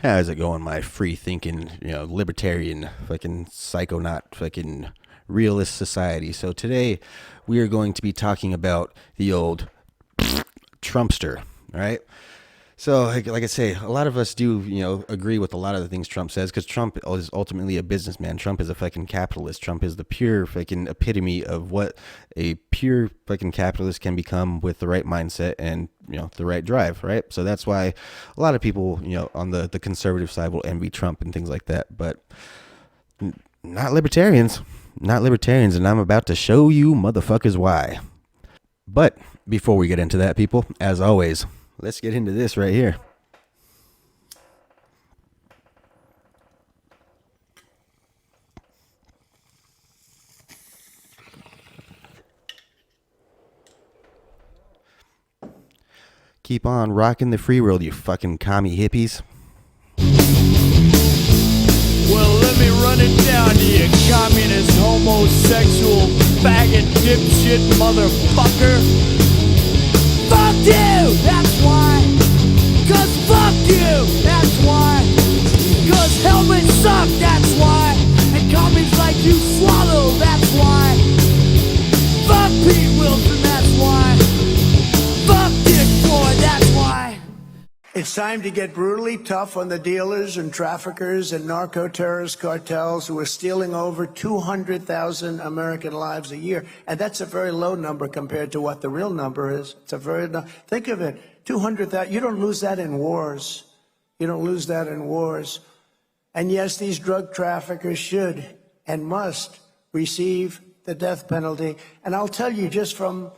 How's it going, my free thinking, libertarian, fucking psychonaut, fucking realist society? So today we are going to be talking about the old Trumpster, all right? So, like I say, a lot of us do, agree with a lot of the things Trump says because Trump is ultimately a businessman. Trump is a fucking capitalist. Trump is the pure fucking epitome of what a pure fucking capitalist can become with the right mindset and, the right drive, right? So that's why a lot of people, on the conservative side will envy Trump and things like that, but not libertarians. Not libertarians, and I'm about to show you motherfuckers why. But before we get into that, people, as always, let's get into this right here. Keep on rocking the free world, you fucking commie hippies. Well, let me run it down to you, communist, homosexual, faggot, dipshit, motherfucker. Fuck you, that's why. 'Cause fuck you, that's why. 'Cause helmets suck, that's why. And commies like you swallow, that's why. Fuck Pete Wilson, that's why. Fuck Dick Floyd, that's why. It's time to get brutally tough on the dealers and traffickers and narco-terrorist cartels who are stealing over 200,000 American lives a year. And that's a very low number compared to what the real number is. It's a very think of it, 200,000. You don't lose that in wars. You don't lose that in wars. And yes, these drug traffickers should and must receive the death penalty. And I'll tell you, just from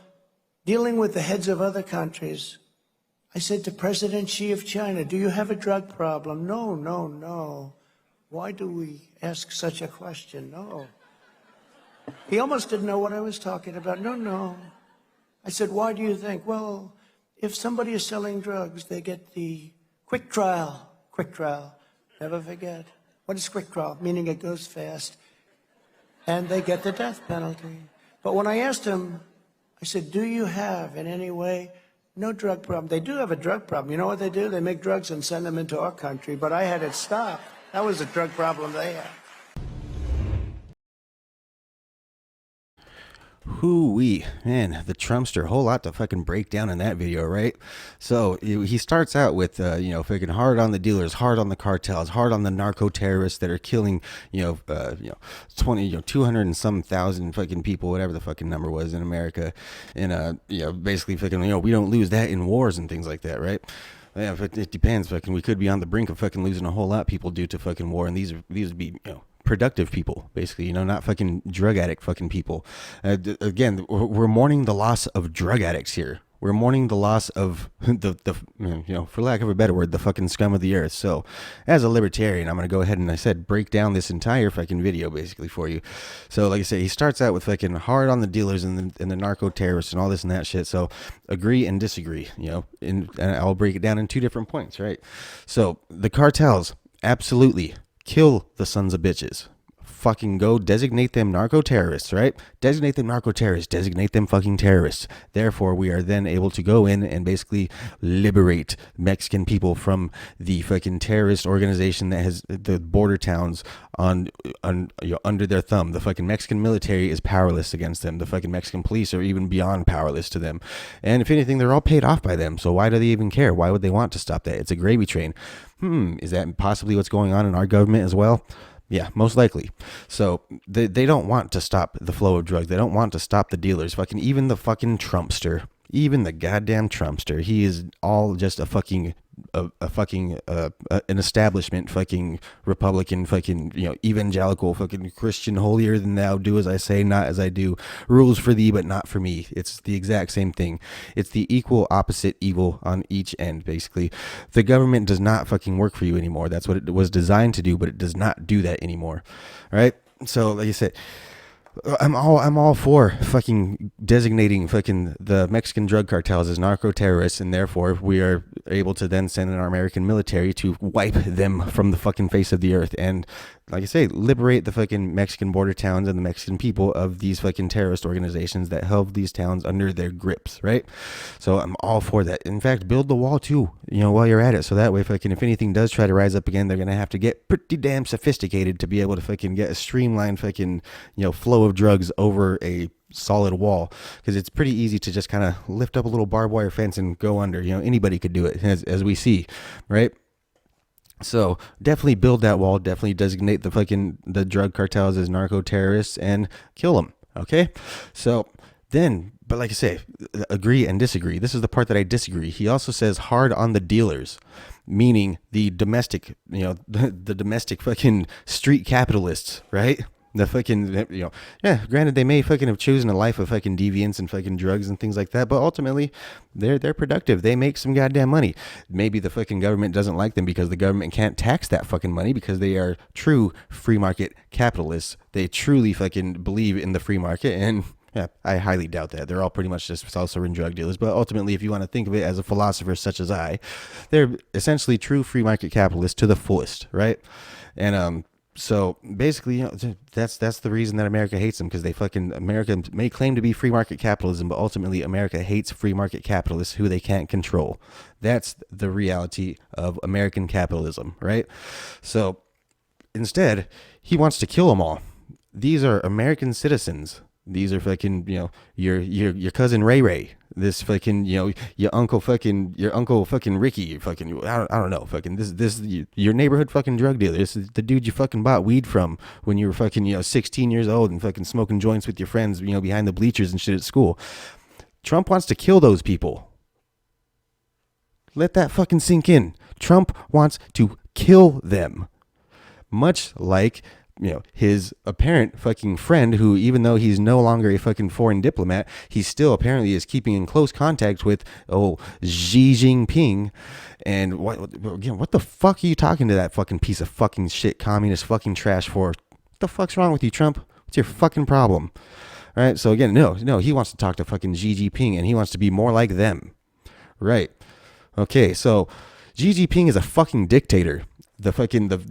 dealing with the heads of other countries, I said to President Xi of China, do you have a drug problem? No, no, no. Why do we ask such a question? No. He almost didn't know what I was talking about. No, no. I said, why do you think? Well, if somebody is selling drugs, they get the quick trial. Quick trial. Never forget. What is quick trial? Meaning it goes fast. And they get the death penalty. But when I asked him, I said, do you have in any way no drug problem? They do have a drug problem. You know what they do? They make drugs and send them into our country, but I had it stopped. That was a drug problem they had. Hoo-wee, man, the Trumpster, whole lot to fucking break down in that video, right? So he starts out with, fucking hard on the dealers, hard on the cartels, hard on the narco terrorists that are killing, 200 and some thousand fucking people, whatever the fucking number was in America, and basically fucking, we don't lose that in wars and things like that, right? Yeah, it depends. Fucking, we could be on the brink of fucking losing a whole lot of people due to fucking war, and these would be, productive people, basically, not fucking drug addict fucking people. Again, we're mourning the loss of drug addicts here. We're mourning the loss of for lack of a better word, the fucking scum of the earth. So as a libertarian, I'm going to go ahead and, I said, break down this entire fucking video basically for you. So like I said, he starts out with fucking hard on the dealers and the narco terrorists and all this and that shit. So agree and disagree, and I'll break it down in two different points, right? So the cartels, absolutely. Kill the sons of bitches. Fucking go designate them narco terrorists, right? Designate them narco terrorists. Designate them fucking terrorists. Therefore, we are then able to go in and basically liberate Mexican people from the fucking terrorist organization that has the border towns on under their thumb. The fucking Mexican military is powerless against them. The fucking Mexican police are even beyond powerless to them. And if anything, they're all paid off by them. So why do they even care? Why would they want to stop that? It's a gravy train. Is that possibly what's going on in our government as well? Yeah, most likely. So they don't want to stop the flow of drugs. They don't want to stop the dealers. Fucking even the fucking Trumpster, even the goddamn Trumpster. He is all just a fucking an establishment fucking Republican fucking evangelical fucking Christian, holier than thou, do as I say, not as I do, rules for thee but not for me. It's the exact same thing. It's the equal opposite evil on each end. Basically, the government does not fucking work for you anymore. That's what it was designed to do, but it does not do that anymore. All right. So like I said, I'm all for fucking designating fucking the Mexican drug cartels as narco terrorists, and therefore we are able to then send in our American military to wipe them from the fucking face of the earth, and like I say, liberate the fucking Mexican border towns and the Mexican people of these fucking terrorist organizations that held these towns under their grips, right? So I'm all for that. In fact, build the wall too, while you're at it. So that way, fucking, if anything does try to rise up again, they're going to have to get pretty damn sophisticated to be able to fucking get a streamlined fucking, flow of drugs over a solid wall, because it's pretty easy to just kind of lift up a little barbed wire fence and go under. Anybody could do it, as we see, right? So definitely build that wall, definitely designate the drug cartels as narco terrorists and kill them. Okay. So then, but like I say, agree and disagree. This is the part that I disagree. He also says hard on the dealers, meaning the domestic, the domestic fucking street capitalists, right? The fucking, yeah, granted, they may fucking have chosen a life of fucking deviance and fucking drugs and things like that, but ultimately, they're productive. They make some goddamn money. Maybe the fucking government doesn't like them because the government can't tax that fucking money because they are true free market capitalists. They truly fucking believe in the free market, and yeah, I highly doubt that. They're all pretty much just self-serving drug dealers. But ultimately, if you want to think of it as a philosopher such as I, they're essentially true free market capitalists to the fullest, right? And so basically, that's the reason that America hates them, because America may claim to be free market capitalism, but ultimately America hates free market capitalists who they can't control. That's the reality of American capitalism, right? So instead, he wants to kill them all. These are American citizens. These are fucking, your cousin Ray Ray. This fucking, your uncle fucking Ricky, fucking, I don't know, fucking this your neighborhood fucking drug dealer. This is the dude you fucking bought weed from when you were fucking, 16 years old and fucking smoking joints with your friends, behind the bleachers and shit at school. Trump wants to kill those people. Let that fucking sink in. Trump wants to kill them. Much like his apparent fucking friend, who, even though he's no longer a fucking foreign diplomat, he still apparently is keeping in close contact with, Xi Jinping. And what the fuck are you talking to that fucking piece of fucking shit, communist fucking trash for? What the fuck's wrong with you, Trump? What's your fucking problem? All right. So again, no, he wants to talk to fucking Xi Jinping, and he wants to be more like them. Right. Okay. So Xi Jinping is a fucking dictator. The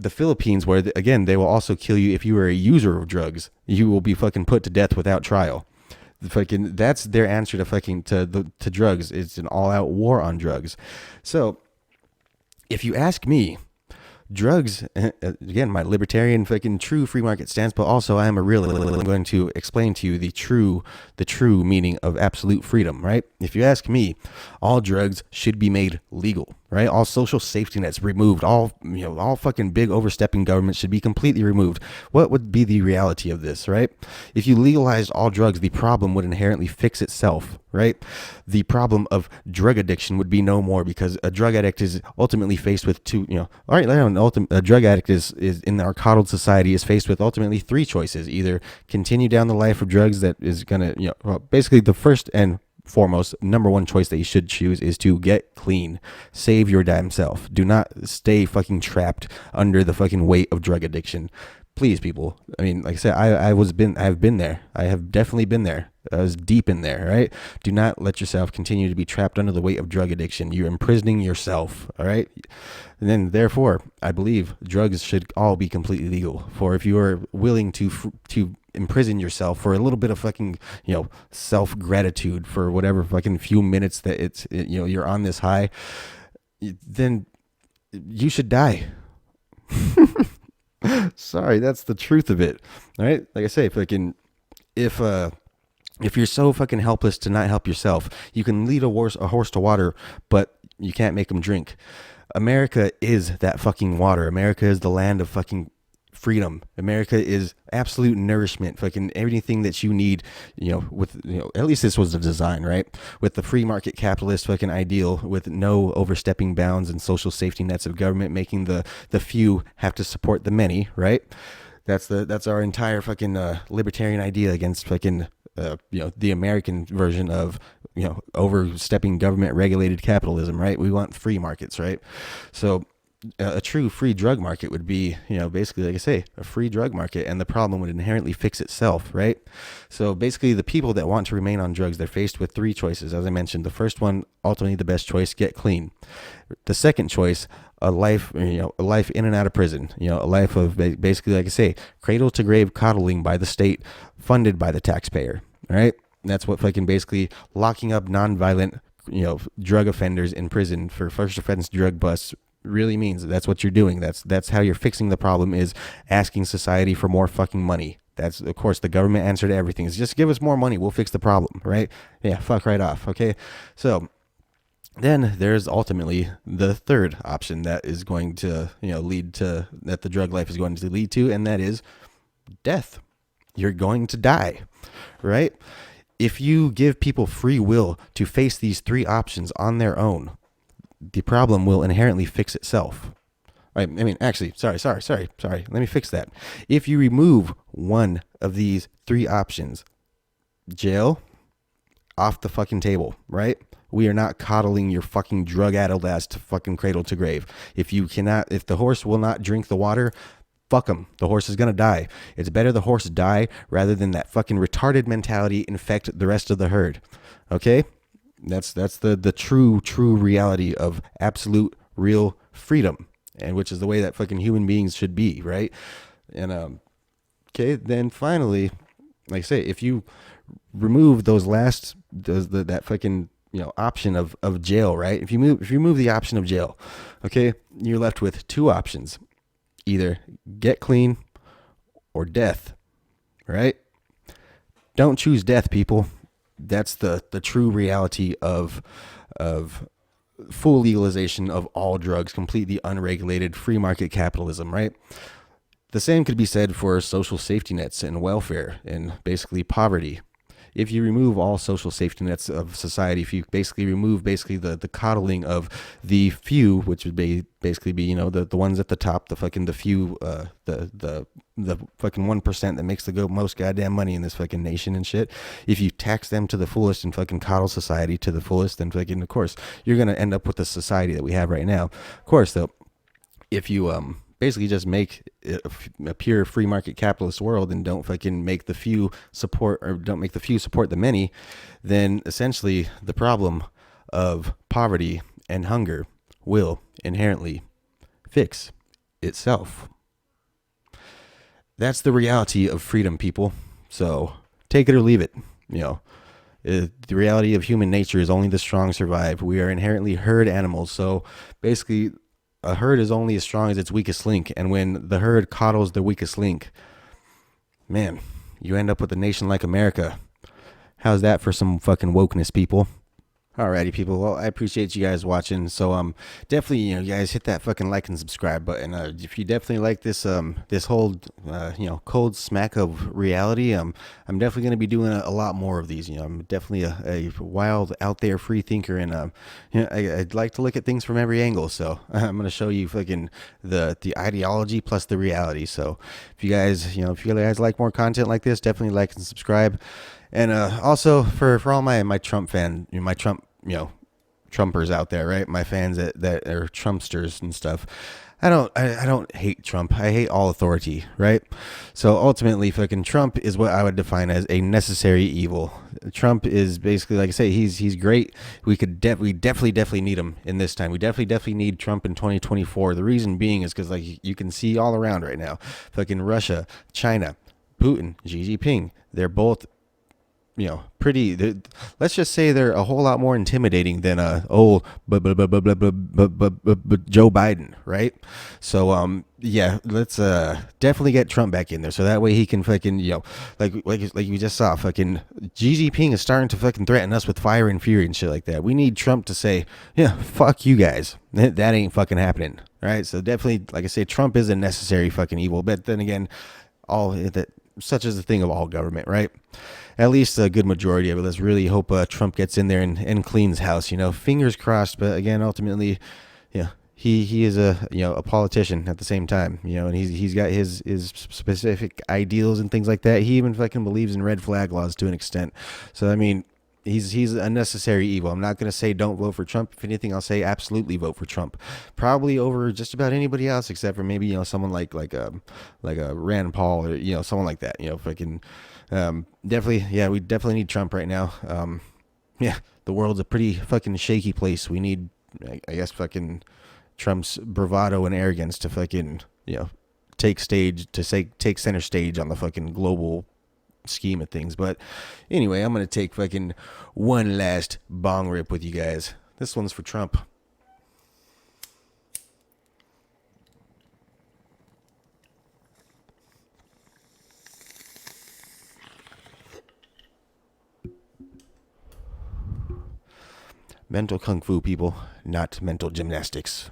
Philippines, where again, they will also kill you if you are a user of drugs. You will be fucking put to death without trial. That's their answer to drugs. It's an all-out war on drugs. So if you ask me, drugs, again, my libertarian fucking true free market stance, but also I am a realist. I'm going to explain to you the true meaning of absolute freedom, right? If you ask me, all drugs should be made legal, right? All social safety nets removed. All fucking big overstepping government should be completely removed. What would be the reality of this, right? If you legalized all drugs, the problem would inherently fix itself, right? The problem of drug addiction would be no more, because a drug addict is ultimately faced with a drug addict is in our coddled society is faced with ultimately three choices: either continue down the life of drugs that is gonna, basically the first and foremost, number one choice that you should choose is to get clean. Save your damn self. Do not stay fucking trapped under the fucking weight of drug addiction. Please, people. I mean, like I said, I've been there. I have definitely been there. I was deep in there, right? Do not let yourself continue to be trapped under the weight of drug addiction. You're imprisoning yourself, all right? And then, therefore, I believe drugs should all be completely legal. For if you are willing to imprison yourself for a little bit of fucking, self-gratitude for whatever fucking few minutes that you're on this high, then you should die. Sorry, that's the truth of it. All right, like I say, if you're so fucking helpless to not help yourself, you can lead a horse to water, but you can't make him drink. America is that fucking water. America is the land of fucking freedom. America is absolute nourishment, fucking everything that you need, at least this was the design, right? With the free market capitalist fucking ideal, with no overstepping bounds and social safety nets of government making the few have to support the many, right? That's our entire fucking libertarian idea against fucking the American version of overstepping government regulated capitalism, right? We want free markets, right? So a true free drug market would be, basically, like I say, a free drug market, and the problem would inherently fix itself, right? So basically, the people that want to remain on drugs, they're faced with three choices. As I mentioned, the first one, ultimately the best choice, get clean. The second choice, a life, a life in and out of prison, a life of basically, like I say, cradle to grave coddling by the state, funded by the taxpayer, right? That's what fucking basically locking up nonviolent, drug offenders in prison for first offense drug busts really means. That's what you're doing. That's how you're fixing the problem, is asking society for more fucking money. That's, of course, the government answer to everything is just give us more money, we'll fix the problem, right? Yeah, fuck right off. Okay, so then there's ultimately the third option that is going to lead to, that the drug life is going to lead to, and that is death. You're going to die, right? If you give people free will to face these three options on their own, the problem will inherently fix itself. Right? I mean, actually, sorry. Let me fix that. If you remove one of these three options, jail, off the fucking table, right? We are not coddling your fucking drug-addled ass to fucking cradle to grave. If the horse will not drink the water, fuck him. The horse is going to die. It's better the horse die rather than that fucking retarded mentality infect the rest of the herd. Okay? That's the true reality of absolute real freedom, and which is the way that fucking human beings should be, right? And okay, then finally, like I say, if you remove that fucking option of jail, right? If you remove the option of jail, okay, you're left with two options: either get clean or death, right? Don't choose death, people. That's the true reality of full legalization of all drugs, completely unregulated free market capitalism, right? The same could be said for social safety nets and welfare and basically poverty. If you remove all social safety nets of society, if you basically remove the coddling of the few, which would basically be the ones at the top, the few, the fucking 1% that makes the most goddamn money in this fucking nation and shit. If you tax them to the fullest and fucking coddle society to the fullest, then fucking, of course, you're gonna end up with the society that we have right now. Of course, though, if you basically just make it a pure free market capitalist world and don't fucking make the few support the many, then essentially the problem of poverty and hunger will inherently fix itself. That's the reality of freedom, people. So take it or leave it. The reality of human nature is only the strong survive. We are inherently herd animals. So basically, a herd is only as strong as its weakest link. And when the herd coddles the weakest link, man, you end up with a nation like America. How's that for some fucking wokeness, people? Alrighty, people. Well, I appreciate you guys watching. So, definitely, you guys hit that fucking like and subscribe button. If you definitely like this, this whole, cold smack of reality, I'm definitely going to be doing a lot more of these. I'm definitely a wild, out there free thinker, and I'd like to look at things from every angle. So I'm going to show you fucking the ideology plus the reality. So if you guys, like more content like this, definitely like and subscribe. And also for all my Trump fan, my Trump, Trumpers out there, right? My fans that are Trumpsters and stuff. I don't hate Trump. I hate all authority, right? So ultimately, fucking Trump is what I would define as a necessary evil. Trump is basically, like I say, he's great. We definitely need him in this time. We definitely need Trump in 2024. The reason being is because, like, you can see all around right now, fucking Russia, China, Putin, Xi Jinping. They're both, let's just say they're a whole lot more intimidating than Joe Biden, right? So let's definitely get Trump back in there, so that way he can fucking like you just saw, fucking Xi Jinping is starting to fucking threaten us with fire and fury and shit like that. We need Trump to say, fuck you guys, that ain't fucking happening, right? So definitely, like I say, Trump is a necessary fucking evil, but then again, all that, such is the thing of all government, right? At least a good majority of it. Let's really hope Trump gets in there and cleans house. Fingers crossed. But again, ultimately, he is a politician at the same time. And he's got his specific ideals and things like that. He even fucking believes in red flag laws to an extent. So I mean, He's a necessary evil. I'm not going to say don't vote for Trump. If anything, I'll say absolutely vote for Trump. Probably over just about anybody else, except for maybe someone like a Rand Paul, or someone like that. Fucking definitely, yeah, we definitely need Trump right now. Yeah, the world's a pretty fucking shaky place. We need, I guess, fucking Trump's bravado and arrogance to fucking take center stage on the fucking global scheme of things. But anyway, I'm gonna take fucking one last bong rip with you guys. This one's for Trump. Mental kung fu, people, not mental gymnastics.